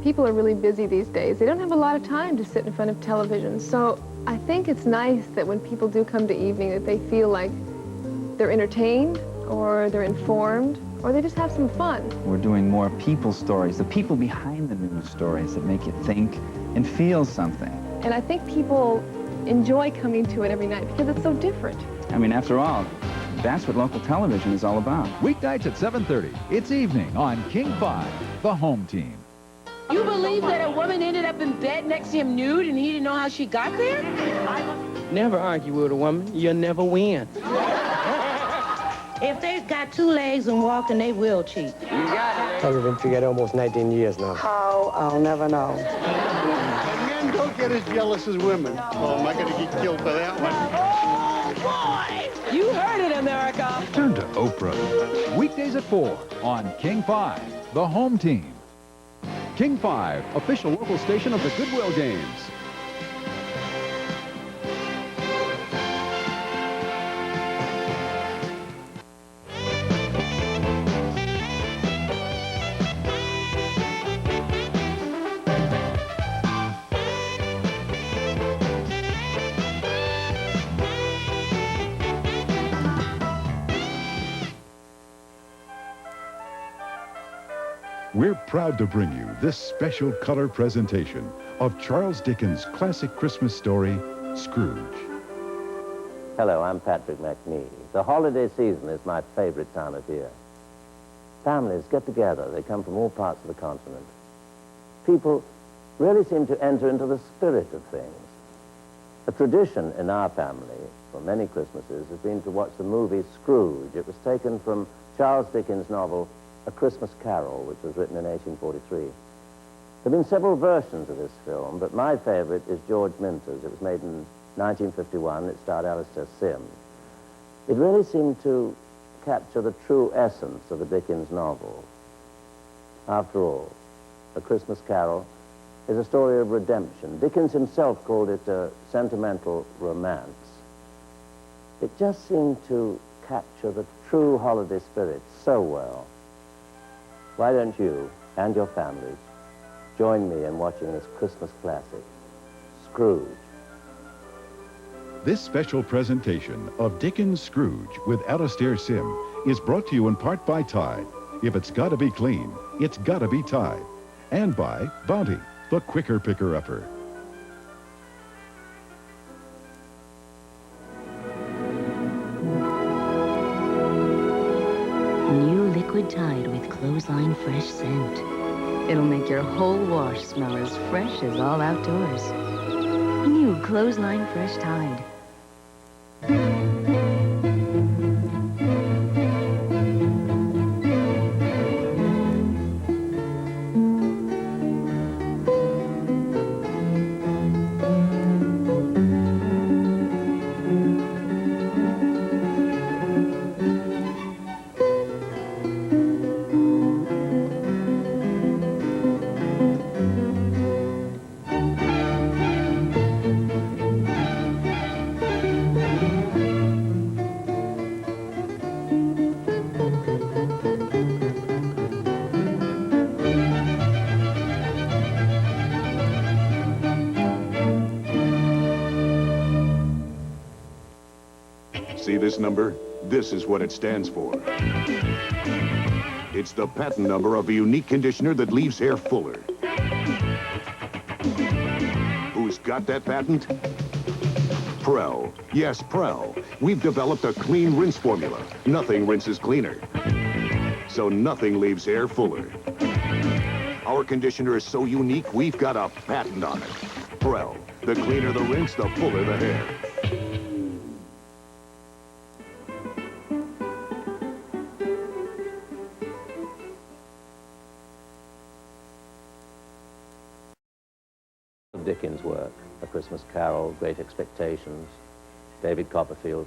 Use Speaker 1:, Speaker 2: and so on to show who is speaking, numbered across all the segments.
Speaker 1: People are really busy these days. They don't have a lot of time to sit in front of television. So I think it's nice that when people do come to evening that they feel like they're entertained or they're informed or they just have some fun.
Speaker 2: We're doing more people stories, the people behind the news stories that make you think and feel something.
Speaker 1: And I think people enjoy coming to it every night because it's so different.
Speaker 2: I mean, after all, that's what local television is all about.
Speaker 3: Weeknights at 7:30. It's evening on KING-5, the home team.
Speaker 4: You believe that a woman ended up in bed next to him nude and he didn't know how she got there?
Speaker 5: Never argue with a woman. You'll never win.
Speaker 4: If they've got two legs and walk, then they will cheat.
Speaker 5: You got it.
Speaker 6: I've been together almost 19 years now.
Speaker 4: How? I'll never know.
Speaker 7: And men don't get as jealous as women. Oh, am I going to get killed for that one?
Speaker 4: Oh, boy! You heard it, America.
Speaker 3: Turn to Oprah. Weekdays at 4 on KING-5, the home team. KING-5, official local station of the Goodwill games.
Speaker 8: We're proud to bring you this special color presentation of Charles Dickens' classic Christmas story, Scrooge.
Speaker 9: Hello, I'm Patrick Macnee. The holiday season is my favorite time of year. Families get together. They come from all parts of the continent. People really seem to enter into the spirit of things. A tradition in our family for many Christmases has been to watch the movie Scrooge. It was taken from Charles Dickens' novel A Christmas Carol, which was written in 1843. There have been several versions of this film, but my favorite is George Minter's. It was made in 1951. It starred Alistair Sim. It really seemed to capture the true essence of the Dickens novel. After all, A Christmas Carol is a story of redemption. Dickens himself called it a sentimental romance. It just seemed to capture the true holiday spirit so well. Why don't you and your families join me in watching this Christmas classic, Scrooge?
Speaker 8: This special presentation of Dickens' Scrooge with Alistair Sim is brought to you in part by Tide. If it's gotta be clean, it's gotta be Tide. And by Bounty, the quicker picker-upper.
Speaker 10: New liquid Tide with Clothesline fresh scent. It'll make your whole wash smell as fresh as all outdoors. New Clothesline fresh Tide.
Speaker 11: See this number? This is what it stands for. It's the patent number of a unique conditioner that leaves hair fuller. Who's got that patent? Prell. Yes, Prell. We've developed a clean rinse formula. Nothing rinses cleaner. So nothing leaves hair fuller. Our conditioner is so unique, we've got a patent on it. Prell. The cleaner the rinse, the fuller the hair.
Speaker 9: Dickens' work, A Christmas Carol, Great Expectations, David Copperfield,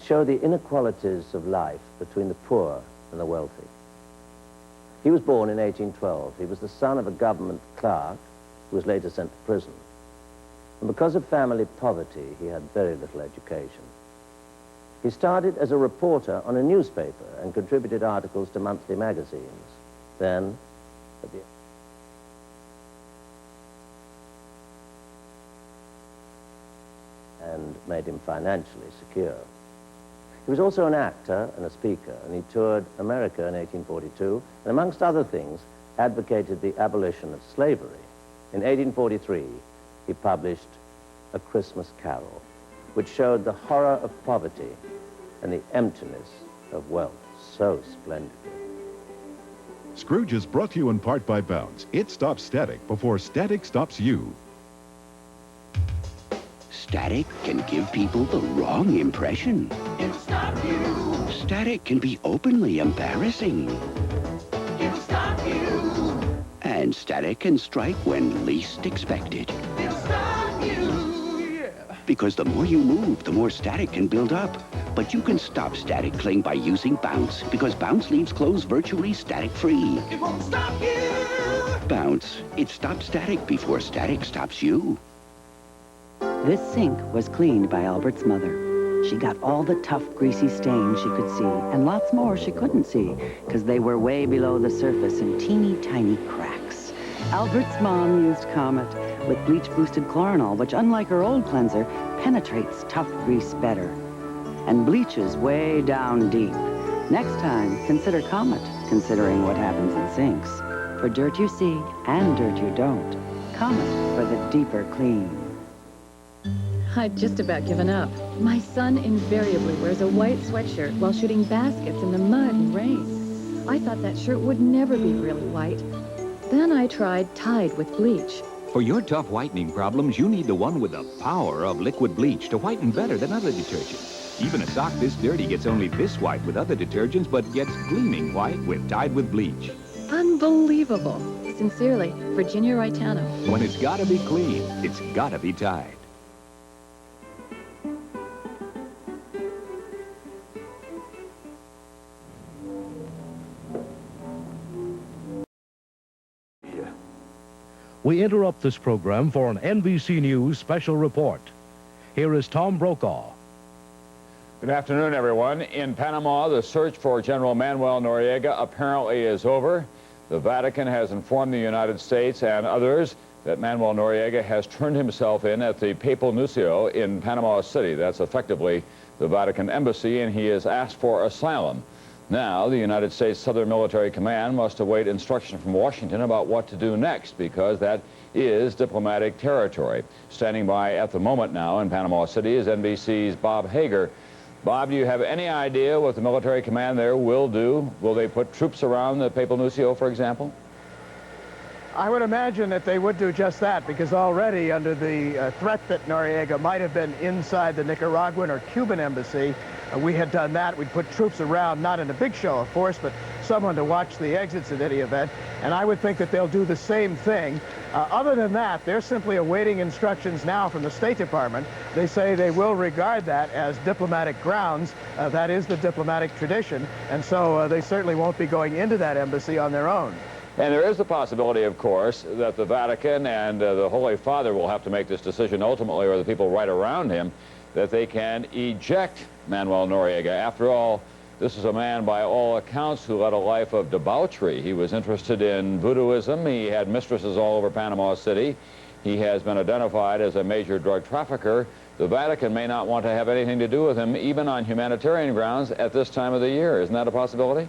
Speaker 9: show the inequalities of life between the poor and the wealthy. He was born in 1812. He was the son of a government clerk who was later sent to prison. And because of family poverty, he had very little education. He started as a reporter on a newspaper and contributed articles to monthly magazines. Then, and made him financially secure. He was also an actor and a speaker, and he toured America in 1842, and amongst other things, advocated the abolition of slavery. In 1843, he published A Christmas Carol, which showed the horror of poverty and the emptiness of wealth so splendidly.
Speaker 8: Scrooge is brought to you in part by Bounce. It stops static before static stops you.
Speaker 12: Static can give people the wrong impression.
Speaker 13: It'll stop you.
Speaker 12: Static can be openly embarrassing.
Speaker 13: It'll stop you.
Speaker 12: And static can strike when least expected.
Speaker 13: It'll stop you. Yeah.
Speaker 12: Because the more you move, the more static can build up. But you can stop static cling by using Bounce, because Bounce leaves clothes virtually static-free.
Speaker 13: It won't stop you.
Speaker 12: Bounce. It stops static before static stops you.
Speaker 14: This sink was cleaned by Albert's mother. She got all the tough, greasy stains she could see, and lots more she couldn't see, because they were way below the surface in teeny tiny cracks. Albert's mom used Comet with bleach-boosted chlorinol, which, unlike her old cleanser, penetrates tough grease better and bleaches way down deep. Next time, consider Comet, considering what happens in sinks. For dirt you see and dirt you don't. Comet for the deeper clean.
Speaker 15: I'd just about given up. My son invariably wears a white sweatshirt while shooting baskets in the mud and rain. I thought that shirt would never be really white. Then I tried Tide with bleach.
Speaker 16: For your tough whitening problems, you need the one with the power of liquid bleach to whiten better than other detergents. Even a sock this dirty gets only this white with other detergents, but gets gleaming white with Tide with bleach.
Speaker 15: Unbelievable. Sincerely, Virginia Raitano.
Speaker 16: When it's gotta be clean, it's gotta be Tide.
Speaker 17: We interrupt this program for an NBC News Special Report. Here is Tom Brokaw.
Speaker 18: Good afternoon, everyone. In Panama, the search for General Manuel Noriega apparently is over. The Vatican has informed the United States and others that Manuel Noriega has turned himself in at the Papal Nuncio in Panama City. That's effectively the Vatican embassy, and he has asked for asylum. Now, the United States Southern Military Command must await instruction from Washington about what to do next, because that is diplomatic territory. Standing by at the moment now in Panama City is NBC's Bob Hager. Bob, do you have any idea what the military command there will do? Will they put troops around the Papal Nuncio, for example?
Speaker 19: I would imagine that they would do just that, because already under the threat that Noriega might have been inside the Nicaraguan or Cuban embassy, we had done that. We'd put troops around, not in a big show of force, but someone to watch the exits at any event. And I would think that they'll do the same thing. Other than that, they're simply awaiting instructions now from the State Department. They say they will regard that as diplomatic grounds. That is the diplomatic tradition. And so they certainly won't be going into that embassy on their own.
Speaker 18: And there is the possibility, of course, that the Vatican and the Holy Father will have to make this decision ultimately, or the people right around him, that they can eject Manuel Noriega. After all, this is a man, by all accounts, who led a life of debauchery. He was interested in voodooism. He had mistresses all over Panama City. He has been identified as a major drug trafficker. The Vatican may not want to have anything to do with him, even on humanitarian grounds, at this time of the year. Isn't that a possibility?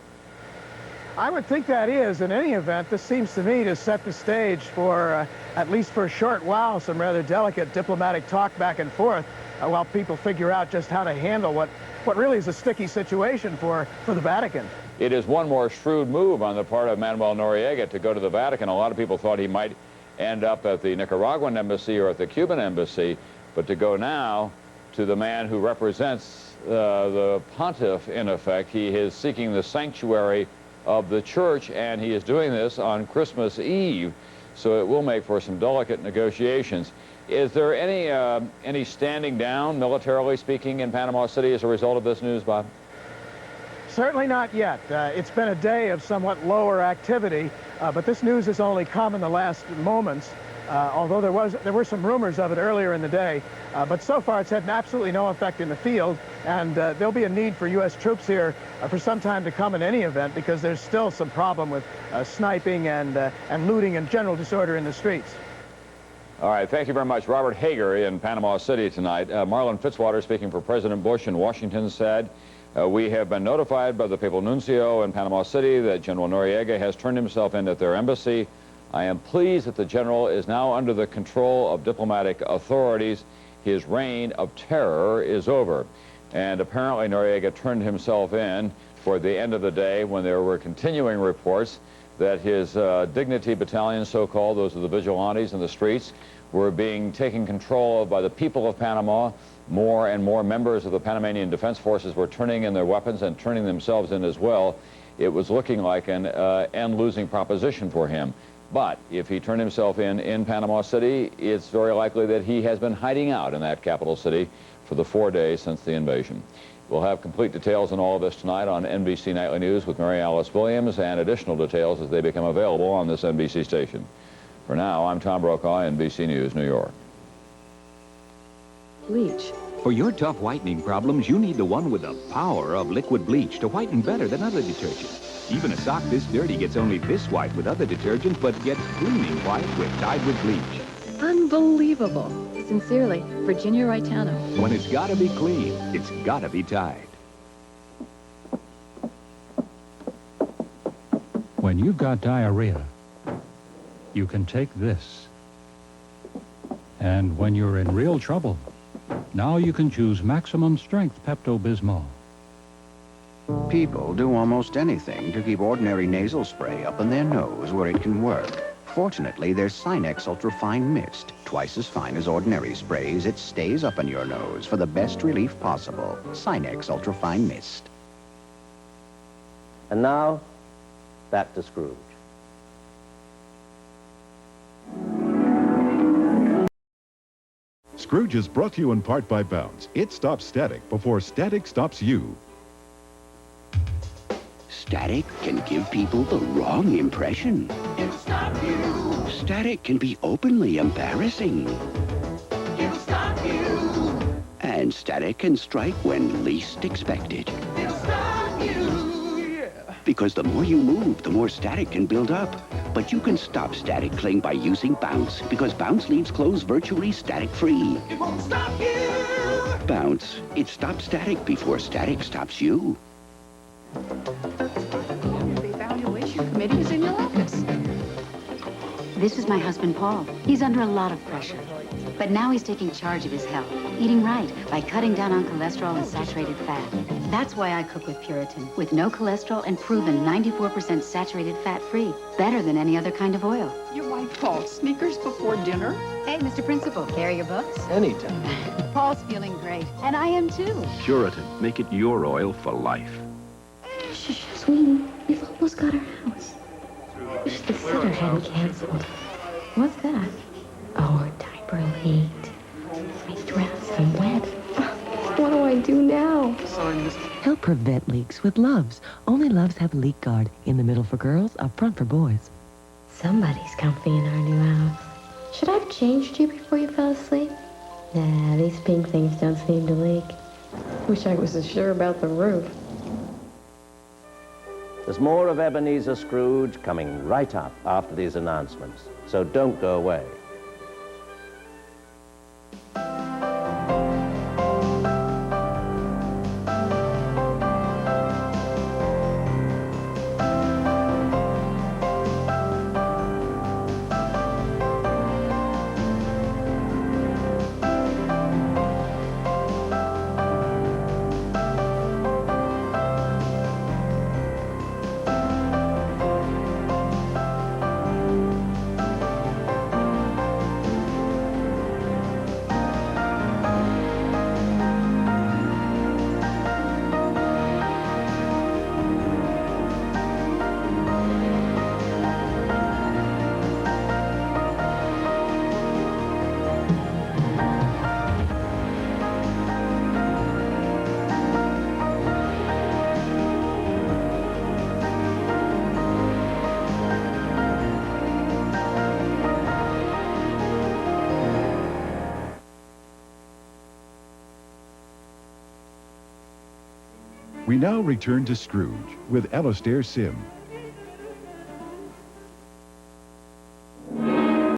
Speaker 19: I would think that is. In any event, this seems to me to set the stage for, at least for a short while, some rather delicate diplomatic talk back and forth while people figure out just how to handle what really is a sticky situation for the Vatican.
Speaker 18: It is one more shrewd move on the part of Manuel Noriega to go to the Vatican. A lot of people thought he might end up at the Nicaraguan embassy or at the Cuban embassy, but to go now to the man who represents the pontiff, in effect. He is seeking the sanctuary of the church, and he is doing this on Christmas Eve, so it will make for some delicate negotiations. Is there any standing down, militarily speaking, in Panama City as a result of this news, Bob?
Speaker 19: Certainly not yet. It's been a day of somewhat lower activity, but this news has only come in the last moments, although there were some rumors of it earlier in the day. But so far it's had absolutely no effect in the field, and there'll be a need for U.S. troops here for some time to come in any event, because there's still some problem with sniping and looting and general disorder in the streets.
Speaker 18: All right, thank you very much. Robert Hager in Panama City tonight. Marlon Fitzwater, speaking for President Bush in Washington, said, we have been notified by the Papal Nuncio in Panama City that General Noriega has turned himself in at their embassy. I am pleased that the general is now under the control of diplomatic authorities. His reign of terror is over. And apparently Noriega turned himself in toward the end of the day when there were continuing reports that his dignity battalion, so-called, those are the vigilantes in the streets, were being taken control of by the people of Panama. More and more members of the Panamanian Defense Forces were turning in their weapons and turning themselves in as well. It was looking like an end-losing proposition for him. But if he turned himself in Panama City, it's very likely that he has been hiding out in that capital city for the 4 days since the invasion. We'll have complete details on all of this tonight on NBC Nightly News with Mary Alice Williams, and additional details as they become available on this NBC station. For now, I'm Tom Brokaw, NBC News, New York.
Speaker 15: Bleach.
Speaker 16: For your tough whitening problems, you need the one with the power of liquid bleach to whiten better than other detergents. Even a sock this dirty gets only this white with other detergents, but gets gleaming white with Tide with Bleach.
Speaker 15: Unbelievable. Sincerely, Virginia Raitano.
Speaker 16: When it's gotta be clean, it's gotta be Tide.
Speaker 20: When you've got diarrhea, you can take this. And when you're in real trouble, now you can choose maximum strength Pepto-Bismol.
Speaker 12: People do almost anything to keep ordinary nasal spray up in their nose where it can work. Fortunately, there's Sinex Ultrafine Mist. Twice as fine as ordinary sprays, it stays up in your nose for the best relief possible. Sinex Ultrafine Mist.
Speaker 9: And now, back to Scrooge.
Speaker 8: Scrooge is brought to you in part by Bounce. It stops static before static stops you.
Speaker 12: Static can give people the wrong impression.
Speaker 13: It'll stop you.
Speaker 12: Static can be openly embarrassing.
Speaker 13: It'll stop you.
Speaker 12: And static can strike when least expected.
Speaker 13: It'll stop you. Yeah.
Speaker 12: Because the more you move, the more static can build up. But you can stop static cling by using Bounce, because Bounce leaves clothes virtually static-free.
Speaker 13: It won't stop you.
Speaker 12: Bounce. It stops static before static stops you.
Speaker 21: The evaluation committee is in your office.
Speaker 10: This is my husband, Paul. He's under a lot of pressure. But now he's taking charge of his health, eating right by cutting down on cholesterol and saturated fat. That's why I cook with Puritan, with no cholesterol and proven 94% saturated fat-free. Better than any other kind of oil.
Speaker 21: Your wife calls sneakers before dinner?
Speaker 10: Hey, Mr. Principal, carry your books?
Speaker 19: Anytime.
Speaker 10: Paul's feeling great, and I am too.
Speaker 22: Puritan, make it your oil for life.
Speaker 23: Shh, sweetie, we've almost got our house. Wish the sitter hadn't canceled. What's that? Oh, her diaper leaked. My dress, I'm wet. What do I do now?
Speaker 24: Help prevent leaks with Luvs. Only Luvs have leak guard. In the middle for girls, up front for boys.
Speaker 23: Somebody's comfy in our new house. Should I have changed you before you fell asleep? Nah, these pink things don't seem to leak. Wish I was as sure about the roof.
Speaker 9: There's more of Ebenezer Scrooge coming right up after these announcements, so don't go away.
Speaker 8: We now return to Scrooge with Alastair Sim.